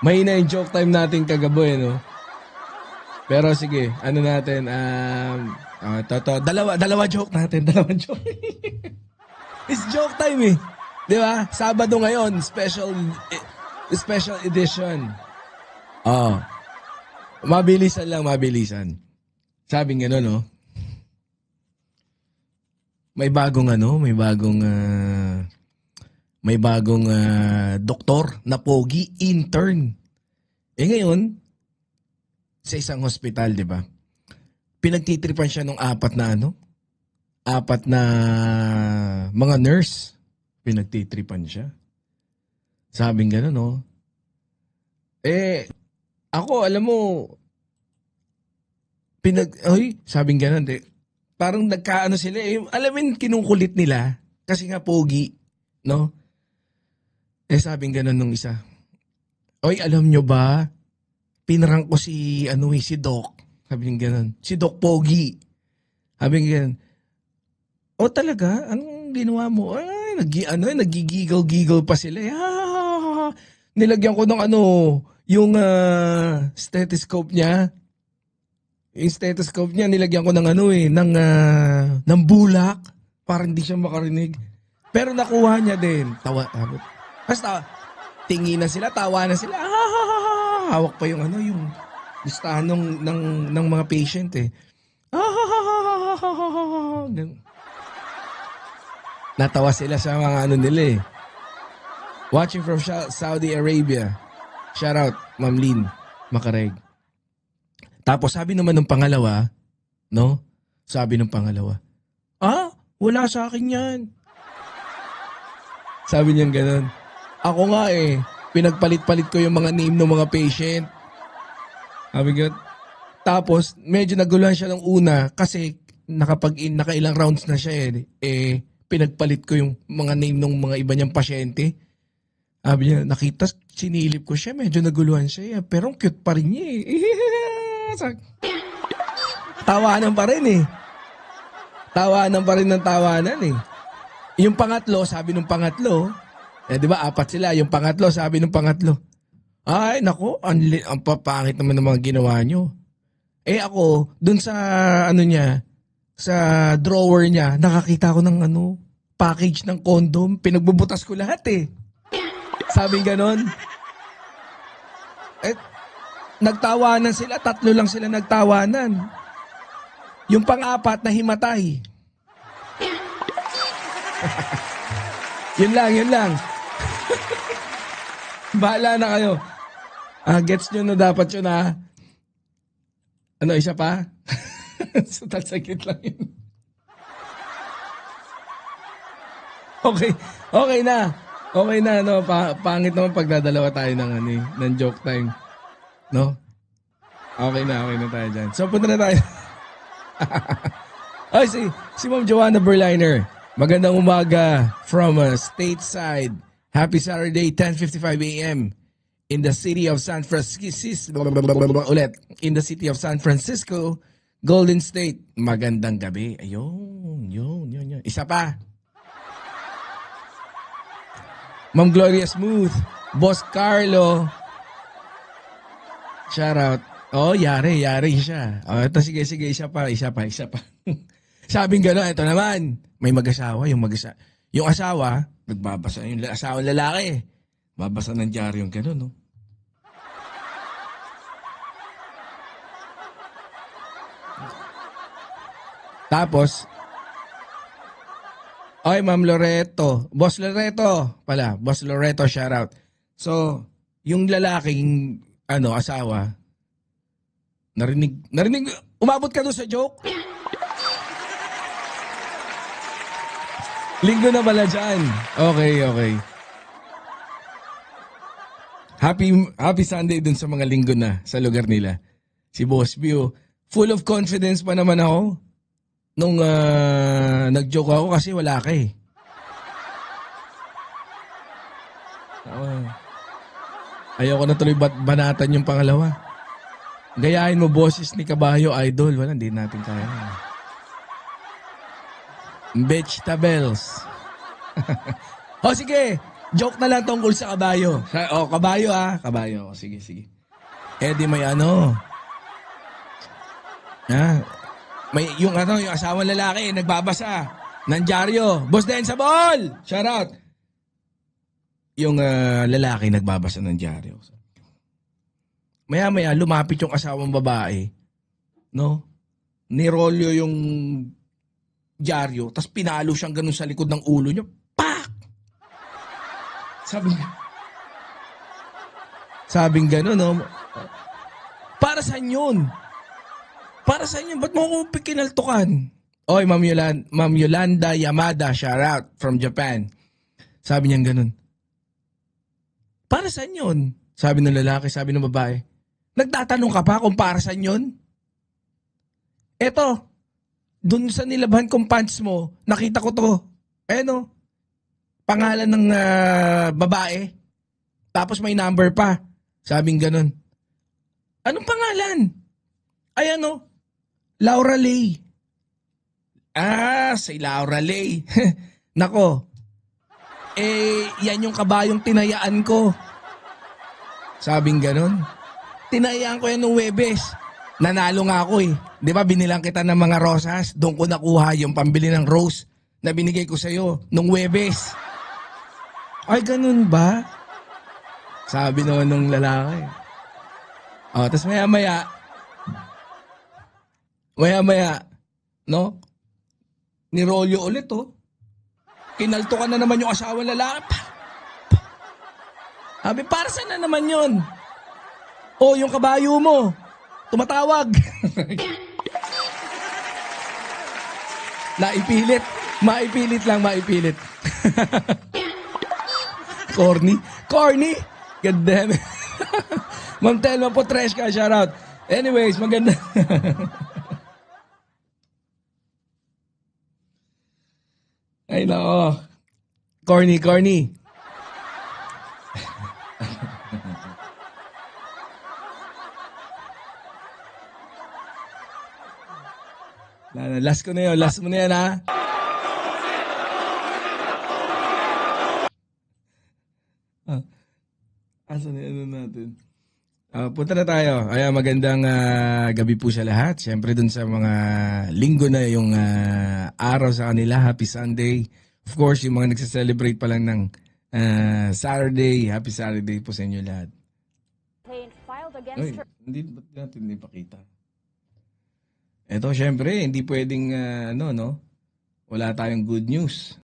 Mahina yung joke time natin kagabi, no? Pero sige, ano natin, dalawa joke natin, dalawa joke. It's joke time eh. Di ba? Sabado ngayon, special edition. Oh. Mabilisan lang, mabilisan. Sabing gano'n, no? May bagong doktor na pogi, intern. Ngayon, sa isang hospital, di ba? Pinagtitripan siya ng apat na mga nurse. Pinagtitripan siya. Sabing gano'n, no? Ako, alam mo, sabing gano'n, parang nagkaano sila, alam mo, kinukulit nila, kasi nga pogi, no? Sabing gano'n nung isa. Alam nyo ba, pinarang ko si Doc. Sabi niya gano'n. Si Doc Pogi. Sabi niya gano'n. Talaga? Anong ginawa mo? Nagigigil-gigil pa sila. Nilagyan ko ng yung stethoscope niya. Yung stethoscope niya, nilagyan ko ng ng bulak. Para hindi siya makarinig. Pero nakuha niya din. Basta, tingin na sila, tawa na sila. Hawak pa yung yung listahan ng mga patient eh. Natawa sila sa mga nila eh. Watching from Saudi Arabia. Shout out, Ma'am Lynn Makareg. Tapos sabi naman ng pangalawa, no? Sabi ng pangalawa, wala sa akin yan. Sabi niya ganun. Ako nga pinagpalit-palit ko yung mga name ng mga patient. Sabi ganun. Tapos, medyo naguluhan siya ng una kasi nakailang rounds na siya pinagpalit ko yung mga name ng mga iba niyang pasyente. Sabi niya, nakita, sinilip ko siya, medyo naguluhan siya. Pero cute pa rin niya Tawanan pa rin Tawanan pa rin ng tawanan Yung pangatlo, sabi ng pangatlo, di ba, apat sila. Yung pangatlo, sabi ng pangatlo, ay, nako, ang papangit naman ng mga ginawa nyo. Ako, dun sa, sa drawer niya, nakakita ko ng package ng condom. Pinagbubutas ko lahat Sabi ganon. Nagtawanan sila, 3 lang sila nagtawanan. Yung pang-apat na himatay. Yun lang. Bahala na kayo. Gets nyo na dapat yun isa pa? Saglit lang yun. Okay na. Okay na, no? Pangit naman pagdadalawa tayo ng joke time. No? Okay na tayo dyan. So, punta na tayo. Si Ma'am Joanna Berliner. Magandang umaga from stateside. Happy Saturday, 10:55 a.m. in the city of San Francisco. In the city of San Francisco, Golden State. Magandang gabi. Ayun. Isa pa. Ma'am Gloria Smooth. Boss Carlo. Shout out. Yari siya. Ito sige, isa pa. Sabing gano'n, ito naman. May mag-asawa, yung asawa, nagbabasa, yung asawang lalaki. Babasa ng dyaryo yung gano'n, no? Tapos, Ma'am Loreto. Boss Loreto, shout out. So, yung lalaking, asawa, narinig, umabot ka doon sa joke? Linggo na pala dyan. Okay. Happy Sunday dun sa mga linggo na sa lugar nila. Si Boss Bio, full of confidence pa naman ako nung nag-joke ako kasi wala ka Ayoko na tuloy banatan yung pangalawa. Gayahin mo boses ni Kabayo, idol. Wala, hindi natin kaya. Vegetables. O sige, joke na lang tungkol sa kabayo. Kabayo kabayo. O, sige, sige. Di may ano. May yung asawang lalaki nagbabasa ng dyaryo. Boss Den sa ball! Shout out. Yung lalaki nagbabasa ng dyaryo. Maya-maya lumapit yung asawang babae. No? Nirolyo yung dyaryo, tapos pinalo siyang ganun sa likod ng ulo niya. Pak! Sabing ganun, no? Para saan yun? Para saan yun? Ba't mo ko kinaltukan? Oy, Ma'am Yolanda Yamada, shout out from Japan. Sabi niya ganun. Para saan yun? Sabi ng lalaki, sabi ng babae. Nagtatanong ka pa kung para saan yun? Eto, dun sa nilabhan kong pants mo, nakita ko to. Pangalan ng babae. Tapos may number pa. Sabing ganun. Anong pangalan? Ay Laura Lay. Si Laura Lay. Nako. Yan yung kabayong tinayaan ko. Sabing ganun. Tinayaan ko yan nung Webes. Nanalo nga ako eh. Di ba binilang kita ng mga rosas? Doon ko nakuha yung pambili ng rose na binigay ko sa'yo nung Webes. Ay, ganun ba? Sabi naman nung lalaki. Tapos maya-maya, no? Nirolyo ulit, Kinalto ka na naman yung asawang lalaki. Sabi, para saan na naman yun? Yung kabayo mo, tumatawag. Maipilit lang. Corny. God damn it. Ma'am Telma po, trash ka, shout out. Anyways, maganda. Ay, nako. Corny. Last ko na yun. Last mo na yan, ha? Asan na natin? Punta na tayo. Magandang gabi po sa lahat. Siyempre dun sa mga linggo na yung araw sa kanila. Happy Sunday. Of course, yung mga nagsa-celebrate pa lang ng Saturday. Happy Saturday po sa inyo lahat. Ba't natin hindi pakita? Ito, syempre, hindi pwedeng, wala tayong good news.